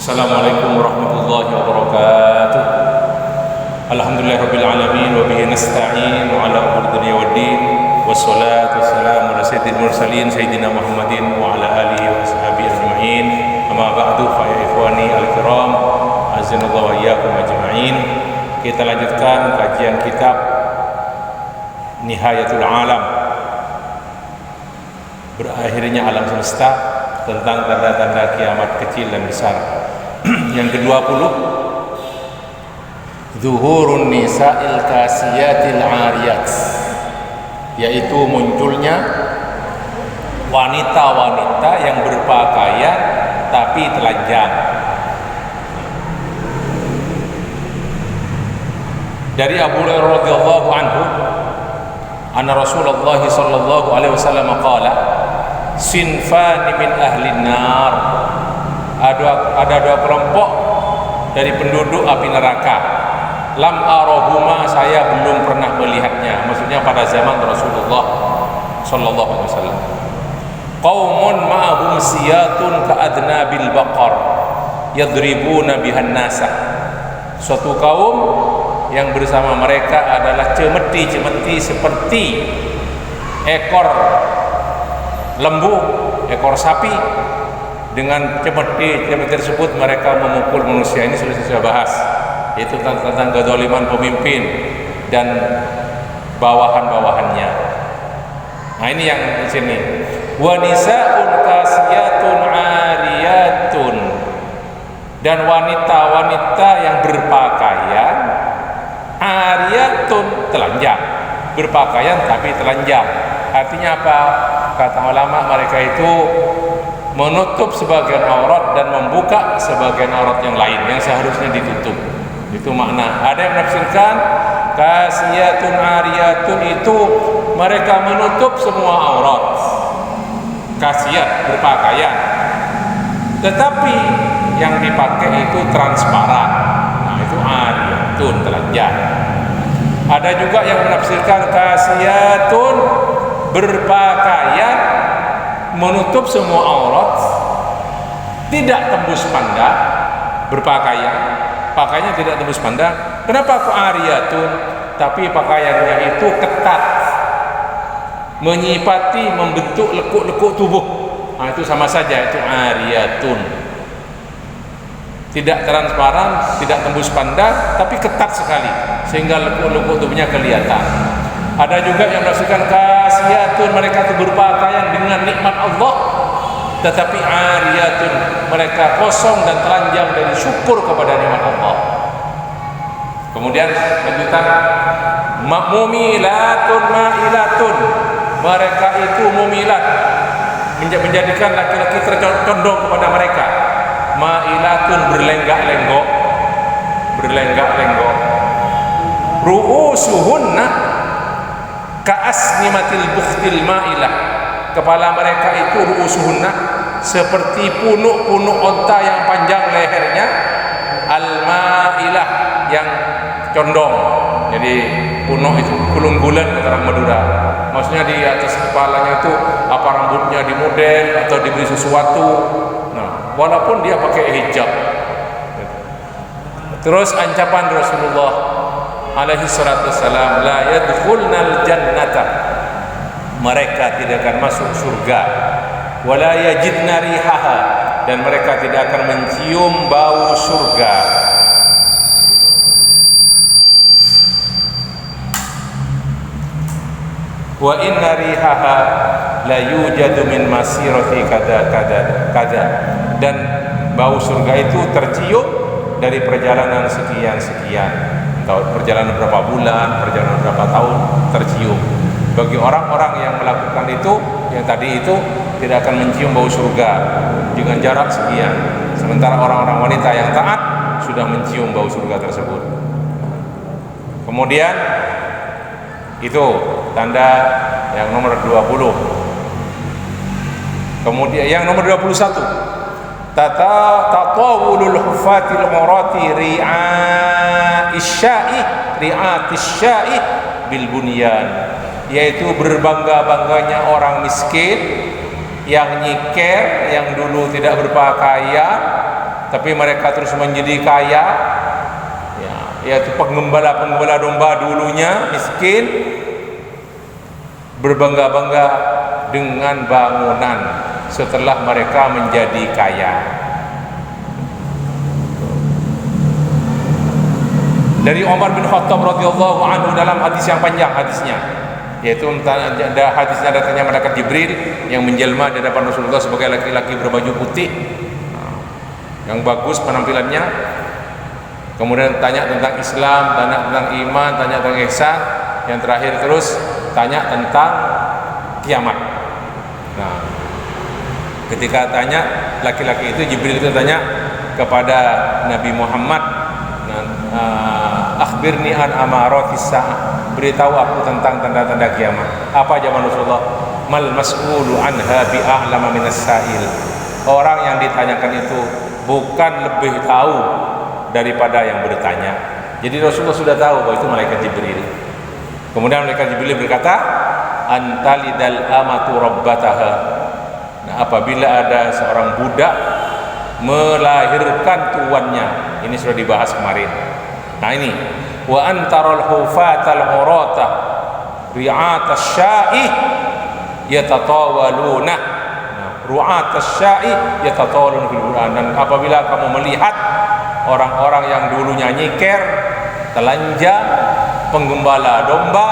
Assalamualaikum warahmatullahi wabarakatuh. Alhamdulillahirabbil alamin wa bihi nasta'in ala umuri dunya waddin. Wassalatu wassalamu ala sayyidil mursalin sayyidina Muhammadin wa ala alihi wa ashabihi ajma'in. Amma ba'du fa ya ikhwani al-kiram, azanallahu wa iyyakum ajma'in. Kita lanjutkan kajian kitab Nihayatul Alam, berakhirnya alam semesta, tentang tanda-tanda kiamat kecil dan besar. Yang ke-20, Zuhurun Nisa'il Kasiyatil Ariyat, yaitu munculnya wanita-wanita yang berpakaian tapi telanjang. Dari Abu Hurairah radhiyallahu anhu, anna Rasulullah sallallahu alaihi wasallam qala, sinfani min ahlin nar, ada dua kelompok dari penduduk api neraka. Lam arahuma, saya belum pernah melihatnya, maksudnya pada zaman Rasulullah sallallahu alaihi wasallam. Qaumun ma'ahum siyatun ka'adnabil baqar yadribuna bihan nasa, suatu kaum yang bersama mereka adalah cemeti-cemeti seperti ekor lembu, ekor sapi. Dengan cemeti tersebut mereka memukul manusia. Ini sudah saya bahas, yaitu tentang kezaliman pemimpin dan bawahan-bawahannya. Nah, ini yang di sini. Wa nisaun kasiyatun ariyatun, dan wanita-wanita yang berpakaian ariyatun, telanjang, berpakaian tapi telanjang. Artinya apa? Kata ulama, mereka itu menutup sebagian aurat dan membuka sebagian aurat yang lain yang seharusnya ditutup. Itu makna. Ada yang menafsirkan kasiyatun ariyatun itu mereka menutup semua aurat, kasiyat, berpakaian, tetapi yang dipakai itu transparan. Nah, itu ariyatun, telanjang. Ada juga yang menafsirkan kasiyatun, berpakaian menutup semua aurat, tidak tembus pandang, berpakaian, pakaiannya tidak tembus pandang. Kenapa kok ariyatun? Tapi pakaiannya itu ketat, menyipati, membentuk lekuk-lekuk tubuh. Nah, itu sama saja, itu ariyatun. Tidak transparan, tidak tembus pandang, tapi ketat sekali sehingga lekuk-lekuk tubuhnya kelihatan. Ada juga yang menafsirkan kasiyatun, mereka itu berpakaian dengan nikmat Allah, tetapi ariyatun, mereka kosong dan telanjang dari syukur kepada nikmat Allah. Kemudian lanjutan, mumilatun ma'ilatun, mereka itu mumilat, menjadikan laki-laki tercondong kepada mereka. Ma'ilatun, berlenggak-lenggok, berlenggak-lenggok. Ru'usuhunna ka'asnimatil bukhtil ma'ilah, kepala mereka itu ru'usuhunna, seperti punuk-punuk onta yang panjang lehernya, al-ma'ilah, yang condong. Jadi punuk itu kulung-bulan kata orang Madura, maksudnya di atas kepalanya itu apa rambutnya dimodel atau diberi sesuatu. Nah, walaupun dia pakai hijab. Terus ancaman Rasulullah alaihi salatu wassalam, la yadkhulnal jannata, mereka tidak akan masuk surga, wala yajidna rihaha, dan mereka tidak akan mencium bau surga. Wa inna rihaha la yujadu min masirati kada kada kada, dan bau surga itu tercium dari perjalanan sekian-sekian, perjalanan berapa bulan, perjalanan berapa tahun, tercium. Bagi orang-orang yang melakukan itu, yang tadi itu, tidak akan mencium bau surga dengan jarak sekian. Sementara orang-orang wanita yang taat sudah mencium bau surga tersebut. Kemudian itu tanda yang nomor 20. Kemudian yang nomor 21, tatawulul huffatil urati ri'atisya'i bil bunyan, yaitu berbangga-bangganya orang miskin yang nyiker, yang dulu tidak berpakaian, tapi mereka terus menjadi kaya, ya, yaitu penggembala domba dulunya miskin, berbangga-bangga dengan bangunan setelah mereka menjadi kaya. Dari Umar bin Khattab radhiyallahu anhu dalam hadis yang panjang hadisnya, yaitu ada hadisnya datangnya malaikat Jibril yang menjelma di hadapan Rasulullah sebagai laki-laki berbaju putih yang bagus penampilannya, kemudian tanya tentang Islam, tanya tentang iman, tanya tentang ihsan, yang terakhir terus tanya tentang kiamat. Nah, ketika tanya laki-laki itu, Jibril itu tanya kepada Nabi Muhammad, akhbirni an amaratis sa'ah, beritahu aku tentang tanda-tanda kiamat. Apa jawaban Rasulullah? Mal mas'ulu anha bi'a'lama minas sa'il. Orang yang ditanyakan itu bukan lebih tahu daripada yang bertanya. Jadi Rasulullah sudah tahu bahwa itu malaikat Jibril. Kemudian malaikat Jibril berkata, antalidal amatu rabbataha. Nah, apabila ada seorang budak melahirkan tuannya, ini sudah dibahas kemarin. Nah ini, wa antarul hufatal urata ri'atas sya'i yatatawaluna. Ru'atas sya'i yatatawaluna fil Qur'an. Dan apabila kamu melihat orang-orang yang dulunya nyiker, telanjang, penggembala domba,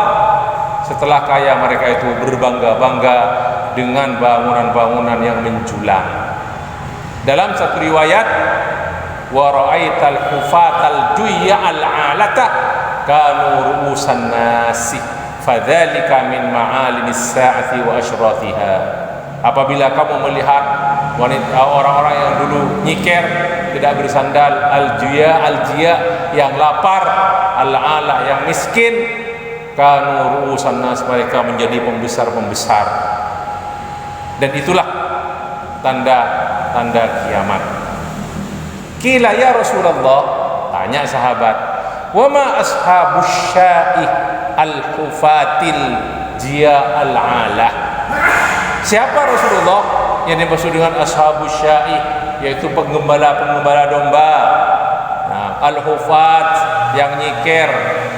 setelah kaya mereka itu berbangga-bangga dengan bangunan-bangunan yang menjulang. Dalam satu riwayat, wa ra'aital hufatal juya'al 'alata kanu ru'usan nasi fadzalika min ma'alimis sa'ati wa asyratiha. Apabila kamu melihat wanita orang-orang yang dulu nyiker, tidak bersandal, al-jiya yang lapar, al-'ala yang miskin, kanu ru'usan nas, mereka menjadi pembesar-pembesar. Dan itulah tanda kiamat. Qila ya Rasulullah, tanya sahabat, wa ma ashabus sya'ih al-hufatil jiya al-'alah. Siapa Rasulullah yang dimaksud dengan ashabus sya'ih? Yaitu penggembala domba. Nah, al-hufat yang nyiker,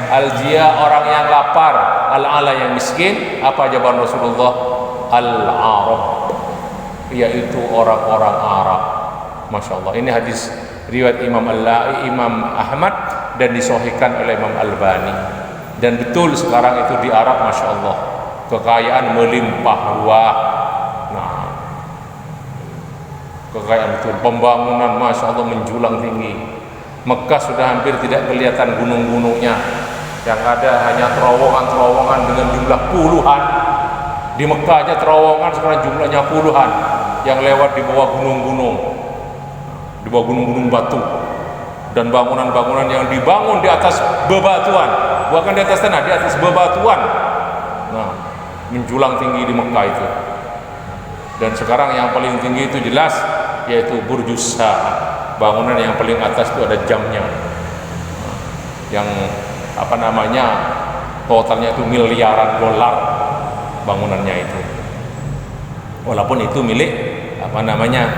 al-jiya orang yang lapar, al-'ala yang miskin. Apa jawaban Rasulullah? Al-Arab, yaitu orang-orang Arab. Masya Allah, ini hadis riwayat Imam Ahmad dan disahihkan oleh Imam Albani. Dan betul sekarang itu di Arab, Masya Allah, kekayaan melimpah ruah. Nah, kekayaan betul, pembangunan Masya Allah menjulang tinggi. Mekah sudah hampir tidak kelihatan gunung-gunungnya, yang ada hanya terowongan-terowongan dengan jumlah puluhan. Di Mekah aja terowongan sekarang jumlahnya puluhan yang lewat di bawah gunung-gunung, di bawah gunung-gunung batu, dan bangunan-bangunan yang dibangun di atas bebatuan, bukan di atas tanah, di atas bebatuan. Nah, menjulang tinggi di Mekah itu. Dan sekarang yang paling tinggi itu jelas yaitu Burjus Sa'ah, bangunan yang paling atas itu ada jamnya, yang totalnya itu miliaran dolar bangunannya itu. Walaupun itu milik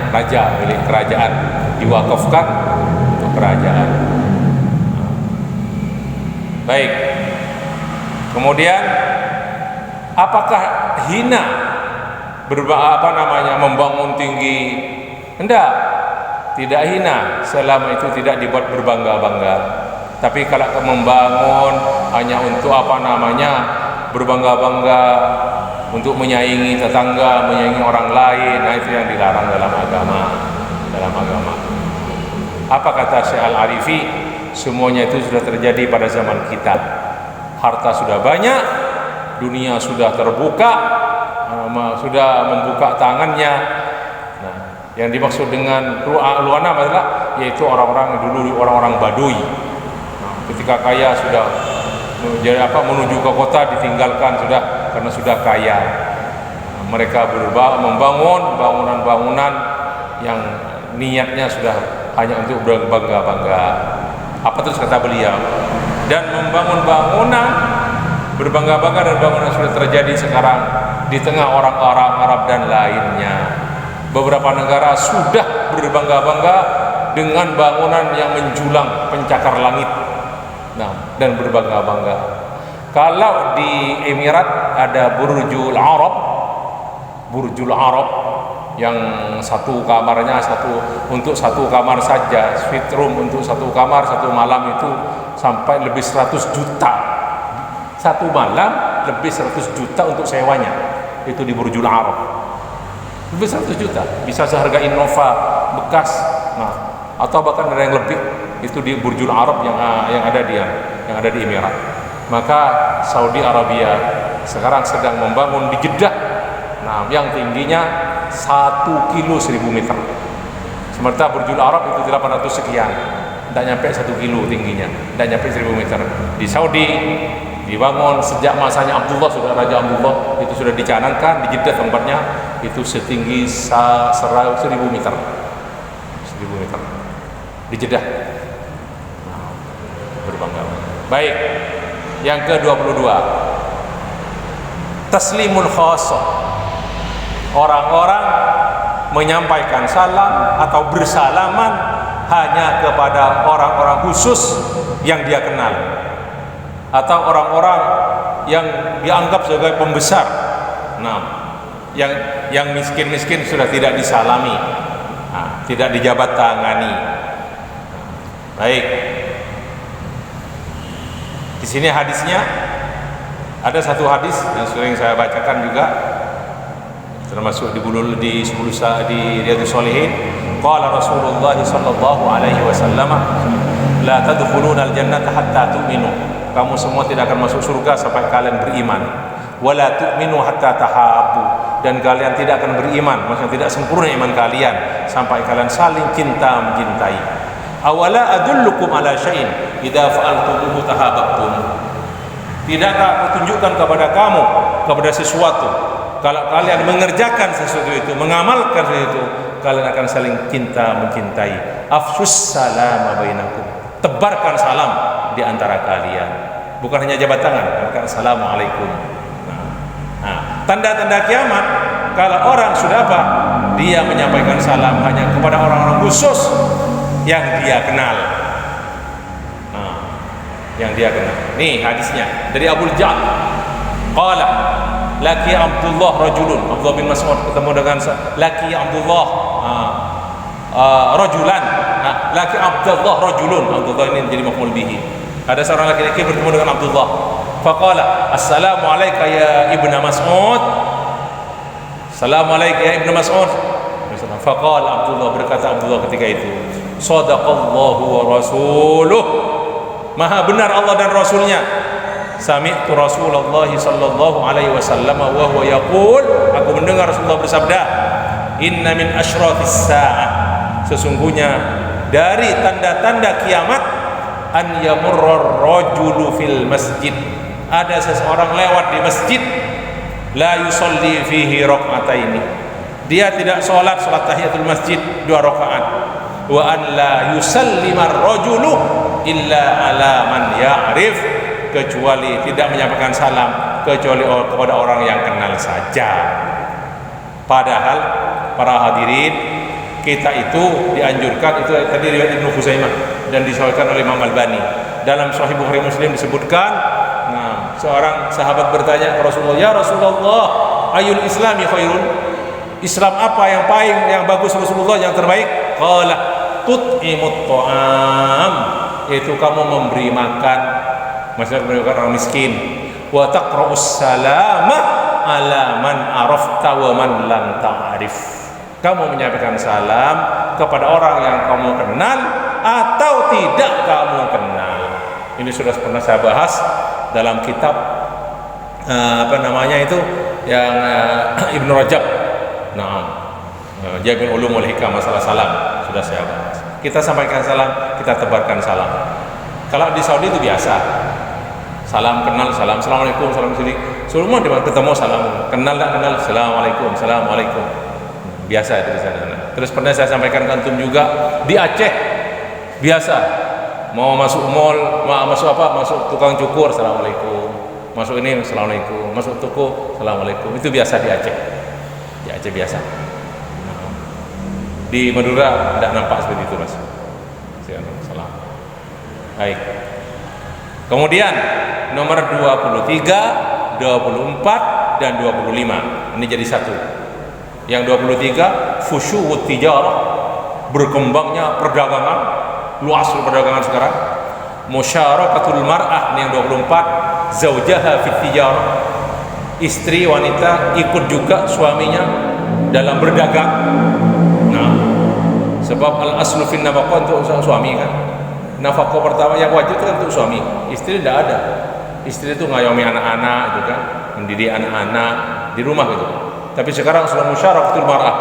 raja, milik kerajaan, diwakafkan untuk kerajaan. Baik. Kemudian apakah hina membangun tinggi? Tidak hina selama itu tidak dibuat berbangga-bangga. Tapi kalau membangun hanya untuk berbangga-bangga, untuk menyaingi tetangga, menyaingi orang lain, nah itu yang dilarang dalam agama. Apa kata Syekh Al-Arifi? Semuanya itu sudah terjadi pada zaman kita. Harta sudah banyak, dunia sudah terbuka, sudah membuka tangannya. Nah, yang dimaksud dengan luana adalah yaitu orang-orang dulu, orang-orang Baduy. Nah, ketika kaya sudah menuju ke kota ditinggalkan sudah karena sudah kaya. Mereka membangun bangunan-bangunan yang niatnya sudah hanya untuk berbangga-bangga. Apa terus kata beliau? Dan membangun bangunan, berbangga-bangga dan bangunan sudah terjadi sekarang di tengah orang-orang Arab dan lainnya. Beberapa negara sudah berbangga-bangga dengan bangunan yang menjulang pencakar langit, nah, dan berbangga-bangga. Kalau di Emirat ada Burjul Arab yang satu kamarnya untuk satu kamar saja, suite room untuk satu kamar satu malam itu sampai lebih 100 juta satu malam, lebih 100 juta untuk sewanya. Itu di Burjul Arab lebih 100 juta, bisa seharga Innova bekas, nah, atau bahkan ada yang lebih. Itu di Burjul Arab yang ada di Emirat. Maka Saudi Arabia sekarang sedang membangun di Jeddah, nah, yang tingginya 1 kilo 1000 meter. Sementara Burjul Arab itu 800 sekian, tidak nyampe 1 kilo tingginya, tidak nyampe 1000 meter. Di Saudi dibangun sejak masanya Abdullah, sudah Raja Abdullah, itu sudah dicanangkan di Jeddah tempatnya, itu setinggi 1000 meter. 1000 meter di Jeddah. Nah, berbangga. Baik. Yang ke-22, taslimul khassah. Orang-orang menyampaikan salam atau bersalaman hanya kepada orang-orang khusus yang dia kenal, atau orang-orang yang dianggap sebagai pembesar. Nah, yang miskin-miskin sudah tidak disalami, nah, tidak dijabat tangani. Baik. Di sini hadisnya ada satu hadis yang sering saya bacakan juga, termasuk di 10 di Riyadhus Shalihin. Qala Rasulullah sallallahu alaihi wasallam, la tadkhuluna al-jannata hatta tu'minu. Kamu semua tidak akan masuk surga sampai kalian beriman. Wala tu'minu hatta tahabbu. Dan kalian tidak akan beriman, maksudnya tidak sempurna iman kalian sampai kalian saling cinta mencintai. Awala adullukum ala syai'in idza fa'altumuhu tahabbtum. Tidakkah aku tunjukkan kepada kamu kepada sesuatu, kalau kalian mengerjakan sesuatu itu, mengamalkan sesuatu itu, kalian akan saling cinta mencintai. Afsus salam bainakum. Tebarkan salam di antara kalian. Bukan hanya jabat tangan, bukan assalamualaikum. Nah, tanda-tanda kiamat, kalau orang sudah apa? Dia menyampaikan salam hanya kepada orang-orang khusus yang dia kenal. Nah, yang dia kenal. Nih hadisnya dari Abu Ja'd. Qala laki Abdullah rajulun. Abdullah bin Mas'ud ketemu dengan laki Abdullah rajulan. Nah, laki Abdullah rajulun. Abdullah ini jadi maf'ul bihi. Ada seorang laki-laki bertemu dengan Abdullah. Faqala assalamu alayka ya ibnu Mas'ud. Assalamu alayka ya ibnu Mas'ud. Faqala Abdullah, berkata Abdullah ketika itu, sadaqallahu wa rasuluh. Maha benar Allah dan Rasulnya. Sami'tu Rasulullah sallallahu alaihi wasallam wa huwa yaqul, aku mendengar Rasulullah bersabda, inna min asyratis sa'ah, sesungguhnya dari tanda-tanda kiamat, an yamurrar rajulu fil masjid, ada seseorang lewat di masjid, la yusalli fihi rak'ataini, dia tidak salat tahiyatul masjid 2 rakaat, wa an la yusallimar rajulu illa ala man ya'rif, kecuali tidak menyampaikan salam kecuali kepada orang yang kenal saja. Padahal para hadirin, kita itu dianjurkan, itu tadi riwayat Ibnu Khuzaimah dan disahihkan oleh Imam Albani. Dalam Sahih Bukhari Muslim disebutkan, nah, seorang sahabat bertanya ke Rasulullah, ya Rasulullah, ayul islami khairun, Islam apa yang bagus Rasulullah, yang terbaik? Qala tut'imut ta'am, yaitu kamu memberi makan, maksudnya memberi makan orang miskin, wa taqra'us salama ala man arafta wa man lam ta'rif, kamu menyampaikan salam kepada orang yang kamu kenal atau tidak kamu kenal. Ini sudah pernah saya bahas dalam kitab yang Ibnu Rajab, Jami' Ulumul Hikam, masalah salam sudah saya bahas. Kita sampaikan salam, kita tebarkan salam. Kalau di Saudi itu biasa, salam kenal, salam, assalamualaikum, salam sini, semua ketemu salam, kenal tak kenal, assalamualaikum, assalamualaikum, biasa itu di sana. Terus pernah saya sampaikan ke antum juga di Aceh, biasa, mau masuk mall, masuk tukang cukur, assalamualaikum, masuk ini, assalamualaikum, masuk toko, assalamualaikum, itu biasa di Aceh. Di Aceh biasa. Di Madura tidak nampak seperti itu, Mas. Baik. Kemudian nomor 23, 24 dan 25. Ini jadi satu. Yang 23 fusyu'ut tijarah, berkembangnya perdagangan, luas perdagangan sekarang. Musyarakatul mar'ah, ini yang 24, zaujaha fit tijarah, istri wanita ikut juga suaminya dalam berdagang. Nah, sebab al aslu fin nafaqah untuk suami kan. Nafkah pertama yang wajib itu kan untuk suami, istri tidak ada. Istri itu ngayomi anak-anak itu kan, mendidik anak-anak di rumah gitu. Tapi sekarang sudah musyarakatul mar'ah,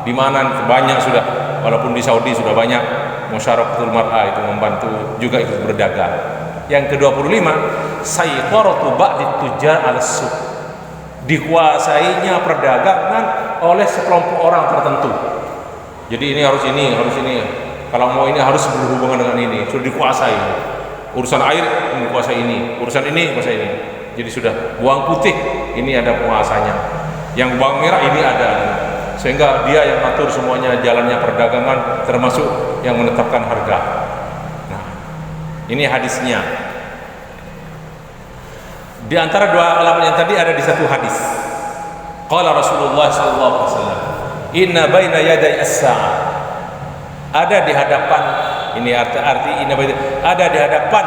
di mana banyak sudah, walaupun di Saudi sudah banyak musyarakatul mar'ah itu membantu juga ikut berdagang. Yang ke-25, sayyitaratu ba'di tujar al-suq, dikuasainya perdagangan oleh sekelompok orang tertentu. Jadi ini harus ini, harus ini. Kalau mau ini harus berhubungan dengan ini, sudah dikuasai. Urusan air dikuasai ini, urusan ini dikuasai ini. Jadi sudah bawang putih ini ada penguasanya, yang bawang merah ini ada, sehingga dia yang atur semuanya jalannya perdagangan, termasuk yang menetapkan harga. Nah, ini hadisnya. Di antara dua alamat yang tadi ada di satu hadis. Qala Rasulullah sallallahu alaihi wasallam, "Inna baina yaday as-sa'ah." Ada di hadapan, ini arti inna baina, ada di hadapan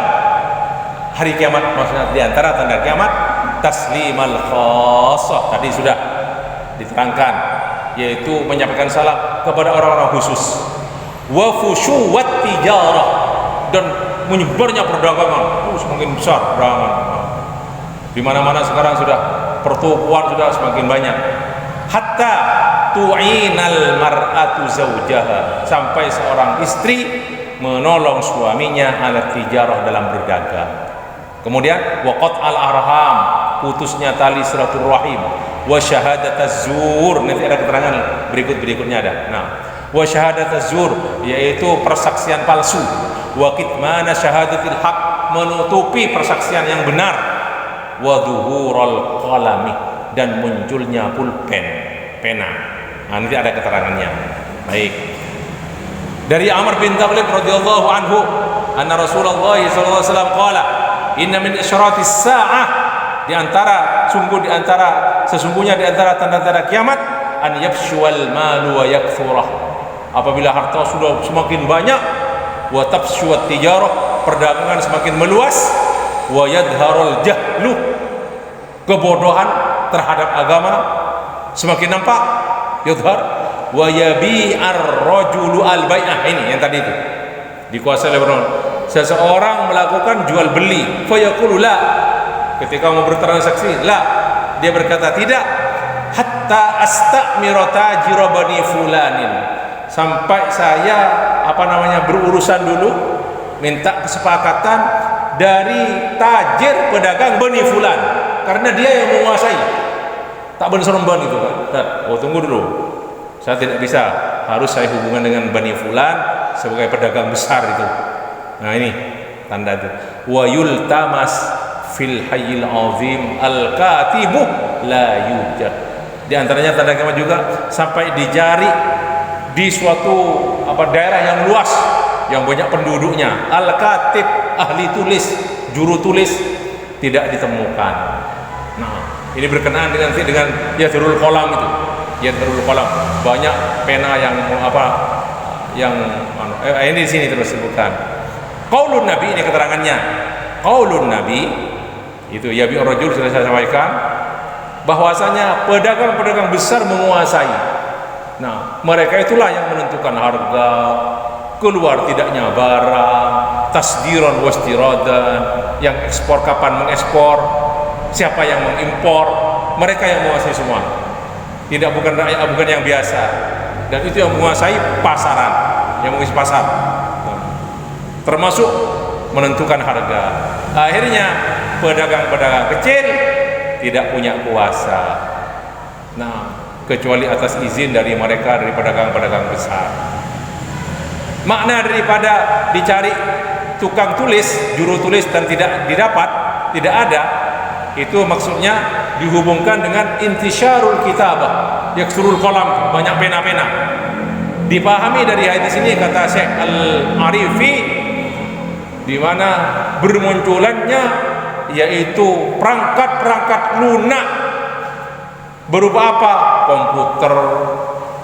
hari kiamat, maksudnya di antara tanda kiamat, taslimal khassah, tadi sudah diterangkan, yaitu menyampaikan salam kepada orang-orang khusus. Wa fusyuwat tijarah, dan menyebarnya perdagangan, semakin besar perdagangan. Di mana-mana sekarang sudah pertukuan sudah semakin banyak. Hatta tu'inal mar'atu zawjaha, sampai seorang istri menolong suaminya ala tijarah, dalam berdagang. Kemudian waqat al-arham, putusnya tali silaturahim, wa syahadataz zur, nanti ada keterangan berikutnya ada. Nah, wa syahadataz zur, yaitu persaksian palsu, wa kitmana syahadatil haq, menutupi persaksian yang benar, wa dhuhurul qalami, dan munculnya pulpen, pena. Nah, nanti ada keterangannya. Baik. Dari Amr bin Taghlib radhiyallahu anhu, anna Rasulullah sallallahu alaihi wasallam qala, "Inna min isyaratis sa'ah", sesungguhnya di antara tanda-tanda kiamat, an yafshuwal malu wa yakthurah, apabila harta sudah semakin banyak, wa tafshuwat tijarah, perdagangan semakin meluas, wa yadharul jahlu, kebodohan terhadap agama semakin nampak, yadhar, wa yabi'ar rajulu al-bai'ah, ini yang tadi itu dikuasai oleh orang. Seseorang melakukan jual beli, fa yaqulu la, ketika mau bertransaksi, la, dia berkata tidak, hatta astamira tajira bani fulanin, sampai saya berurusan dulu, minta kesepakatan dari tajir pedagang bani fulan, karena dia yang menguasai. Tak benar seremban itu kan. Oh, tunggu dulu, saya tidak bisa, harus saya hubungan dengan bani fulan sebagai pedagang besar itu. Nah, ini tanda itu. Wa yultamas fil hayyil azim al katibu la yujad. Di antaranya tanda kiamat juga sampai dicari di suatu daerah yang luas, yang banyak penduduknya, al katib, ahli tulis, juru tulis, tidak ditemukan. Nah, ini berkenaan dengan yadrul qalam itu. Yadrul qalam, banyak pena yang ini di sini terus sebutkan. Qaulun Nabi, ini keterangannya. Qaulun Nabi itu ya bi rajul, sudah saya sampaikan bahwasanya pedagang-pedagang besar menguasai. Nah, mereka itulah yang menentukan harga, keluar tidaknya barang, tasdiran wastiradan, yang ekspor kapan mengekspor, siapa yang mengimpor, mereka yang menguasai semua. Bukan rakyat, bukan yang biasa. Dan itu yang menguasai pasaran, yang mengisi pasar, termasuk menentukan harga. Akhirnya pedagang-pedagang kecil tidak punya kuasa. Nah, kecuali atas izin dari mereka, dari pedagang-pedagang besar. Makna daripada dicari tukang tulis, juru tulis, dan tidak didapat, tidak ada, itu maksudnya dihubungkan dengan intisyarul kitabah, yaksurul qalam, banyak pena-pena. Dipahami dari hadis ini, kata Syekh Al-Arifi, di mana bermunculannya yaitu perangkat-perangkat lunak berupa apa? Komputer,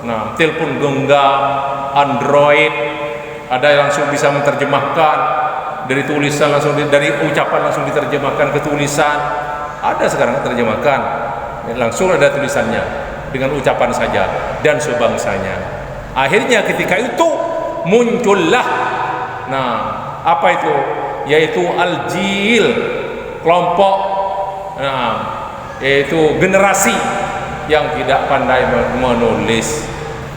nah, telepon genggam, Android, ada yang langsung bisa menerjemahkan dari tulisan langsung dari ucapan langsung diterjemahkan ke tulisan. Ada sekarang terjemahkan langsung ada tulisannya dengan ucapan saja dan sebangsanya. Akhirnya ketika itu muncullah, nah, apa itu? Yaitu al-jil, kelompok, nah, yaitu generasi yang tidak pandai menulis.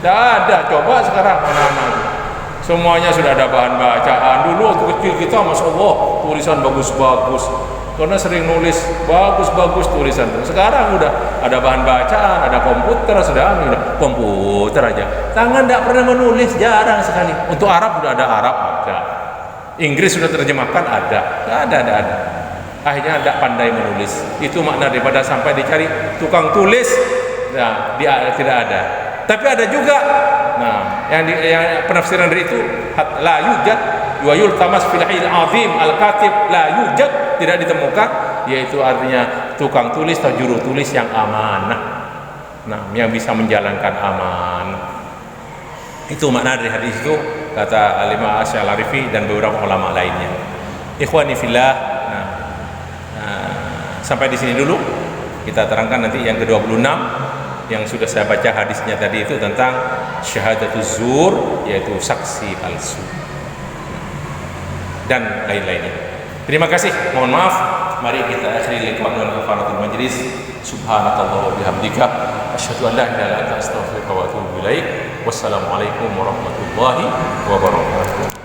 Tidak ada. Coba sekarang anak-anak semuanya sudah ada bahan bacaan. Dulu waktu kecil kita, masya Allah, tulisan bagus-bagus karena sering nulis, bagus-bagus tulisan. Sekarang udah ada bahan bacaan, ada komputer, sudah komputer aja. Tangan tidak pernah menulis, jarang sekali. Untuk Arab sudah ada Arab, ada. Inggris sudah terjemahkan, ada. Ada. Akhirnya tidak pandai menulis. Itu makna daripada sampai dicari tukang tulis, nah, dia tidak ada. Tapi ada juga, nah, yang penafsiran dari itu la yujad wa yultamas fil ilm azim al-katib la yujad, tidak ditemukan, yaitu artinya tukang tulis atau juru tulis yang amanah, nah, yang bisa menjalankan amanah. Itu makna dari hadis itu, kata Al-Imam Asy-Syarifi dan beberapa ulama lainnya. Ikhwani fillah, sampai di sini dulu kita terangkan. Nanti yang ke-26 yang sudah saya baca hadisnya tadi itu tentang syahadatuz zur, yaitu saksi palsu dan lain-lainnya. Terima kasih, mohon maaf. Mari kita akhiri liqa'an kafaratul majlis. Subhanakallah wa bihamdika asyhadu an la ilaha illa anta astaghfiruka wa atubu ilaik. Wassalamualaikum warahmatullahi wabarakatuh.